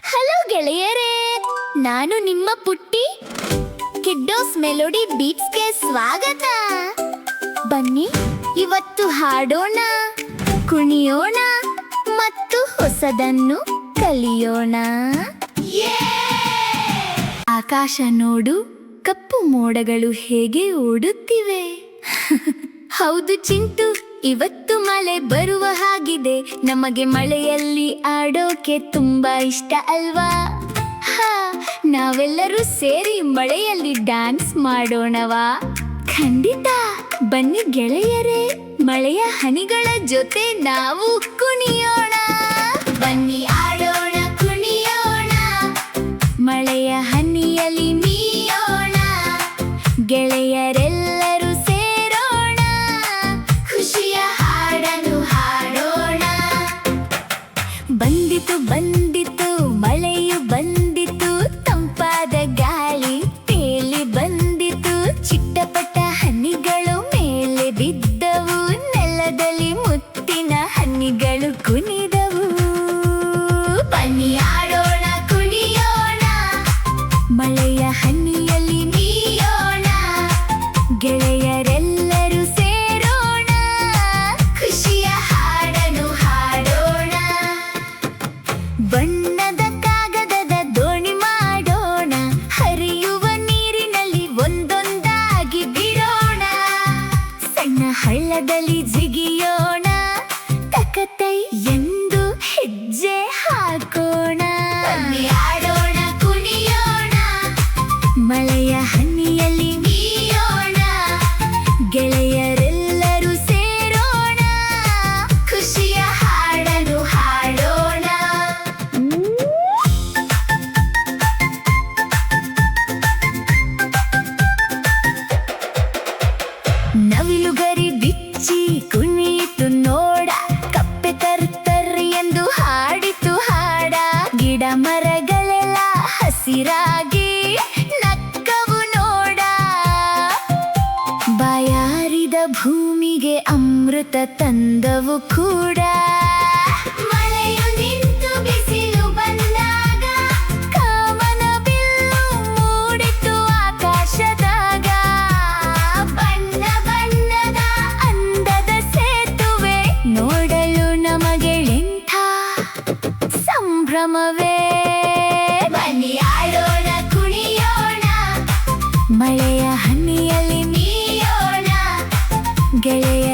Hello ಗೆಳೆಯರೇ, ನಾನು ನಿಮ್ಮ ಪುಟ್ಟಿ. ಕಿಡ್ಡೋಸ್ ಮೆಲೋಡಿ ಬೀಟ್ಸ್ಗೆ ಸ್ವಾಗತ. ಬನ್ನಿ ಇವತ್ತು ಹಾಡೋಣ, ಕುಣಿಯೋಣ ಮತ್ತು ಹೊಸದನ್ನು ಕಲಿಯೋಣ. ಆಕಾಶ ನೋಡು, ಕಪ್ಪು ಮೋಡಗಳು ಹೇಗೆ ಓಡುತ್ತಿವೆ. ಹೌದು ಚಿಂಟು, ಇವತ್ತು ಮಳೆ ಬರುವ ಹಾಗಿದೆ. ನಮಗೆ ಮಳೆಯಲ್ಲಿ ಆಡೋಕೆ ತುಂಬಾ ಇಷ್ಟ ಅಲ್ವಾ? ನಾವೆಲ್ಲರೂ ಸೇರಿ ಮಳೆಯಲ್ಲಿ ಡ್ಯಾನ್ಸ್ ಮಾಡೋಣವಾ? ಖಂಡಿತ ಬನ್ನಿ ಗೆಳೆಯರೇ, ಮಳೆಯ ಹನಿಗಳ ಜೊತೆ ನಾವು ಕುಣಿಯೋಣ. ಬನ್ನಿ ಆಡೋಣ, ಕುಣಿಯೋಣ, ಮಳೆಯ ಹನಿಯಲ್ಲಿ ಮೀಯೋಣ. ಗೆಳೆಯರೆಲ್ಲರೂ ಸೇರೋಣ, ಖುಷಿಯ ಹಾಡನ್ನು ಹಾಡೋಣ. ಬಂದಿತು ಬಂದಿತು ಮಳೆಯು ಬಂದಿತು, ತಂಪಾದ ಗಾಳಿ ತೇಲಿ ಬಂದಿತು. ಚಿಟ್ಟಪಟ್ಟ ಹನಿಗಳು ಮೇಲೆ ಬಿದ್ದವು, ನೆಲದಲ್ಲಿ ಮುತ್ತಿನ ಹನಿಗಳು ಕುಣಿದವು. ಬನ್ನಿ ಆಡೋಣ, ಕುಣಿಯೋಣ, ಮಳೆಯ ಹನಿಯಲ್ಲಿ ಮೀಯೋಣ. ಗೆಳೆಯರೆಲ್ಲರೂ ಸೇರೋಣ, ಖುಷಿಯ ಹಾಡನ್ನು ಹಾಡೋಣ. ಬಣ್ಣದ ಕಾಗದದ ದೋಣಿ ಮಾಡೋಣ, ಹರಿಯುವ ನೀರಿನಲ್ಲಿ ಒಂದೊಂದಾಗಿ ಬಿಡೋಣ. ಸಣ್ಣ ಹಳ್ಳದಲ್ಲಿ ಜಿಗಿಯೋಣ, ತಕತೈ ಎಂದು ಹೆಜ್ಜೆ ಹಾಕೋಣ. ಬನ್ನಿ ಆಡೋಣ, ಕುಣಿಯೋಣ, ಮಳೆಯ ಹನಿಯಲ್ಲಿ ಮೀಯೋಣ. ಗೆಳೆಯರೆಲ್ಲರೂ ಸೇರೋಣ, ಖುಷಿಯ ಹಾಡನ್ನು ಹಾಡೋಣ. ನವಿಲುಗರಿ ಬಿಚ್ಚಿ ಕುಣಿಯಿತು ನೋಡ, ಕಪ್ಪೆ ತರ್ತರ್ ಎಂದು ಹಾಡಿತು ಹಾಡ. ಗಿಡ ಮರಗಳೆಲ್ಲ ಹಸಿರಾಗಿ ನಕ್ಕವು ನೋಡ. ಬಾಯಾರಿದ ಭೂಮಿಗೆ ಅಮೃತ ತಂದವು ಕೂಡ. ಮಳೆಯು ನಿಂತು ಬಿಸಿಲು ಬಂದಾಗ, ಕಾಮನ ಬಿಲ್ಲು ಮೂಡಿತು ಆಕಾಶದಾಗ. ಬಣ್ಣ ಬಣ್ಣದ ಅಂದದ ಸೇತುವೆ ನೋಡಲು ನಮಗೆ ಎಂಥ ಸಂಭ್ರಮವೇ. ಬನ್ನಿ ಆಡೋಣ, ಕುಣಿಯೋಣ, ಮಳೆಯ ಹನಿಯಲ್ಲಿ ಮೀಯೋಣ. ಗೆಳೆಯ